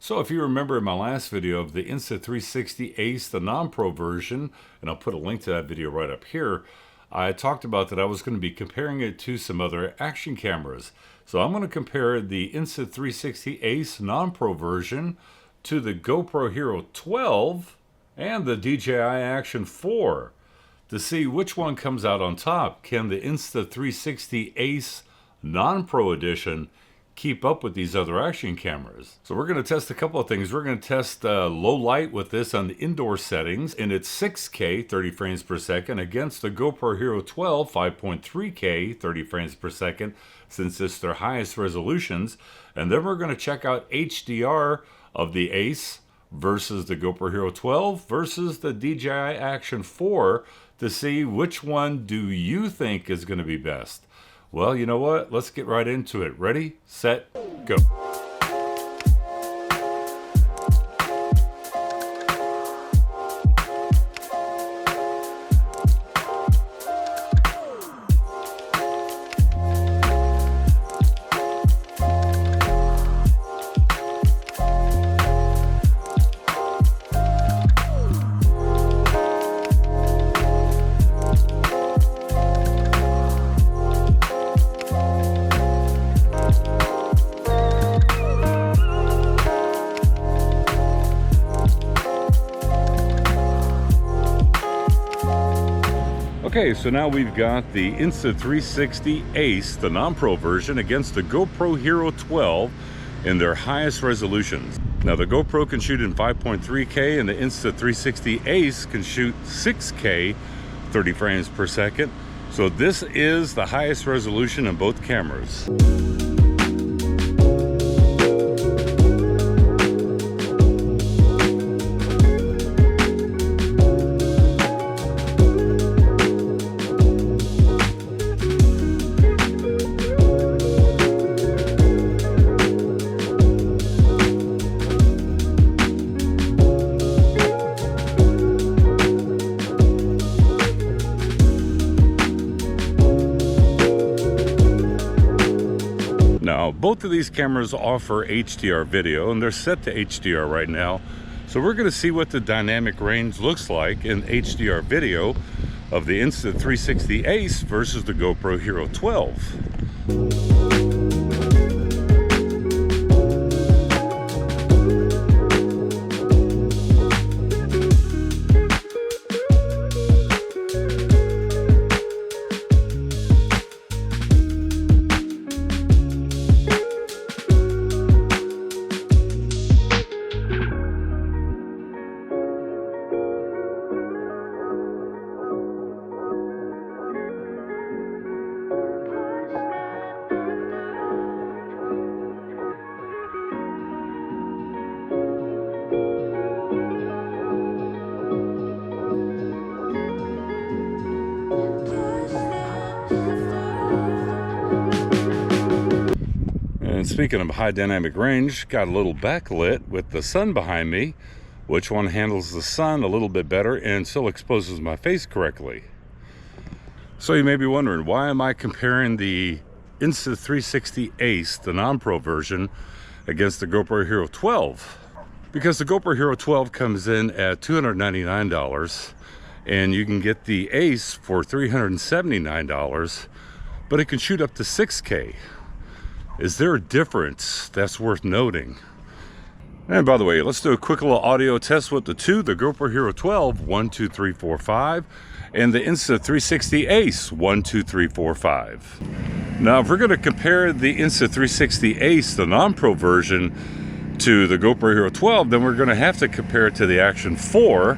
So if you remember in my last video of the Insta360 Ace, the non-pro version, and I'll put a link to that video right up here, I talked about that I was going to be comparing it to some other action cameras. So I'm going to compare the Insta360 Ace non-pro version to the GoPro Hero 12 and the DJI Action 4 to see which one comes out on top. Can the Insta360 Ace non-pro edition keep up with these other action cameras? So we're going to test a couple of things. We're going to test low light with this on the indoor settings, and it's 6K 30 frames per second against the GoPro Hero 12 5.3K 30 frames per second, since it's their highest resolutions. And then we're going to check out HDR of the Ace versus the GoPro Hero 12 versus the DJI Action 4 to see which one do you think is going to be best. Well, you know what? Let's get right into it. Ready, set, go. Okay, so now we've got the Insta360 Ace, the non-pro version, against the GoPro Hero 12 in their highest resolutions. Now the GoPro can shoot in 5.3K and the Insta360 Ace can shoot 6K 30 frames per second. So this is the highest resolution in both cameras. Now, both of these cameras offer HDR video, and they're set to HDR right now. So we're going to see what the dynamic range looks like in HDR video of the Insta360 Ace versus the GoPro Hero 12. And speaking of high dynamic range, got a little backlit with the sun behind me. Which one handles the sun a little bit better and still exposes my face correctly? So you may be wondering, why am I comparing the Insta360 Ace, the non-pro version, against the GoPro Hero 12? Because the GoPro Hero 12 comes in at $299 and you can get the Ace for $379, but it can shoot up to 6K. Is there a difference that's worth noting? And by the way, let's do a quick little audio test with the two, the GoPro Hero 12, 1, 2, 3, 4, 5, and the Insta360 Ace, 1, 2, 3, 4, 5. Now, if we're going to compare the Insta360 Ace, the non-pro version, to the GoPro Hero 12, then we're going to have to compare it to the Action 4.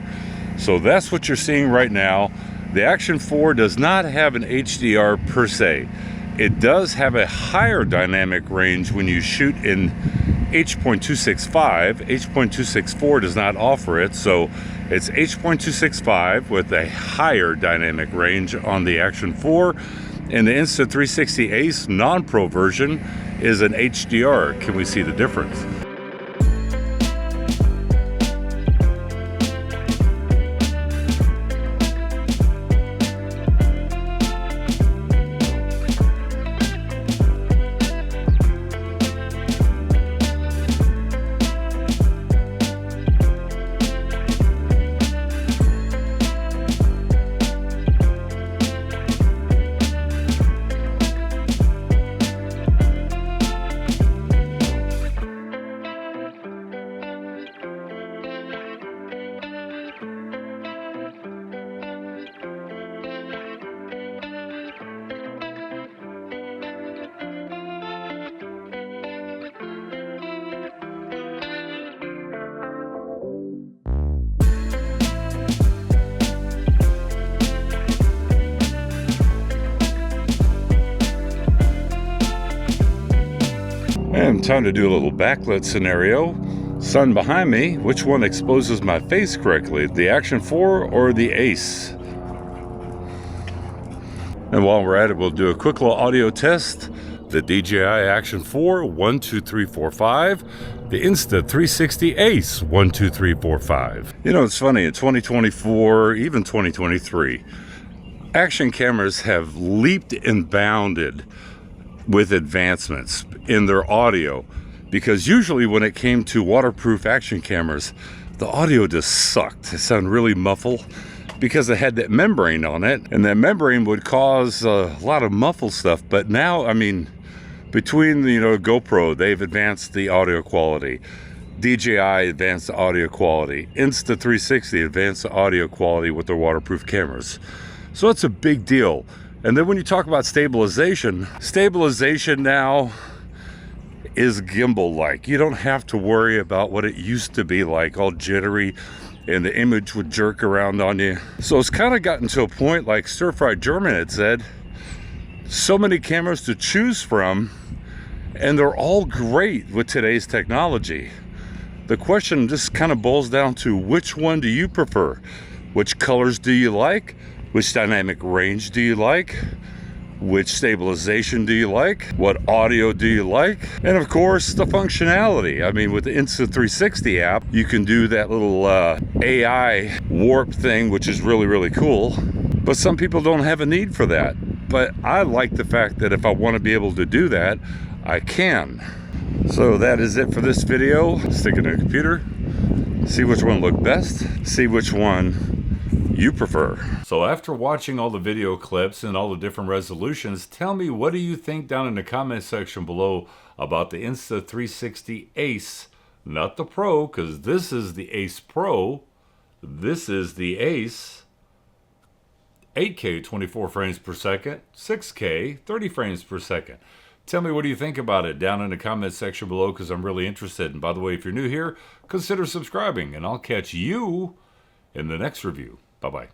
So that's what you're seeing right now. The Action 4 does not have an HDR per se. It does have a higher dynamic range when you shoot in H.265. H.264 does not offer it, so it's H.265 with a higher dynamic range on the Action 4, and the Insta360 Ace non-pro version is an HDR. Can we see the difference? time to do a little backlit scenario. Sun behind me, which one exposes my face correctly? The Action 4 or the Ace? And while we're at it, we'll do a quick little audio test. The DJI Action 4, 1, 2, 3, 4, 5. The Insta360 Ace, 1, 2, 3, 4, 5. You know, it's funny, in 2024, even 2023, action cameras have leaped and bounded with advancements in their audio. Because usually when it came to waterproof action cameras, the audio just sucked. It sounded really muffled because it had that membrane on it, and that membrane would cause a lot of muffled stuff. But now, I mean, between the, GoPro, they've advanced the audio quality. DJI advanced the audio quality. Insta360 advanced the audio quality with their waterproof cameras. So it's a big deal. And then when you talk about stabilization now is gimbal-like. You don't have to worry about what it used to be like, all jittery, and the image would jerk around on you. So it's kind of gotten to a point, like Stir Fried German had said, so many cameras to choose from, and they're all great with today's technology. The question just kind of boils down to, which one do you prefer? Which colors do you like? Which dynamic range do you like? Which stabilization do you like? What audio do you like? And of course, the functionality. I mean, with the Insta360 app, you can do that little AI warp thing, which is really, really cool. But some people don't have a need for that. But I like the fact that if I want to be able to do that, I can. So that is it for this video. Stick it in the computer, see which one looked best, see which one you prefer. So after watching all the video clips and all the different resolutions, tell me, what do you think down in the comment section below about the Insta360 Ace? Not the Pro, because this is the Ace Pro. This is the Ace. 8K 24 frames per second, 6K 30 frames per second. Tell me, what do you think about it down in the comment section below, because I'm really interested. And by the way, if you're new here, consider subscribing, and I'll catch you in the next review. Bye-bye.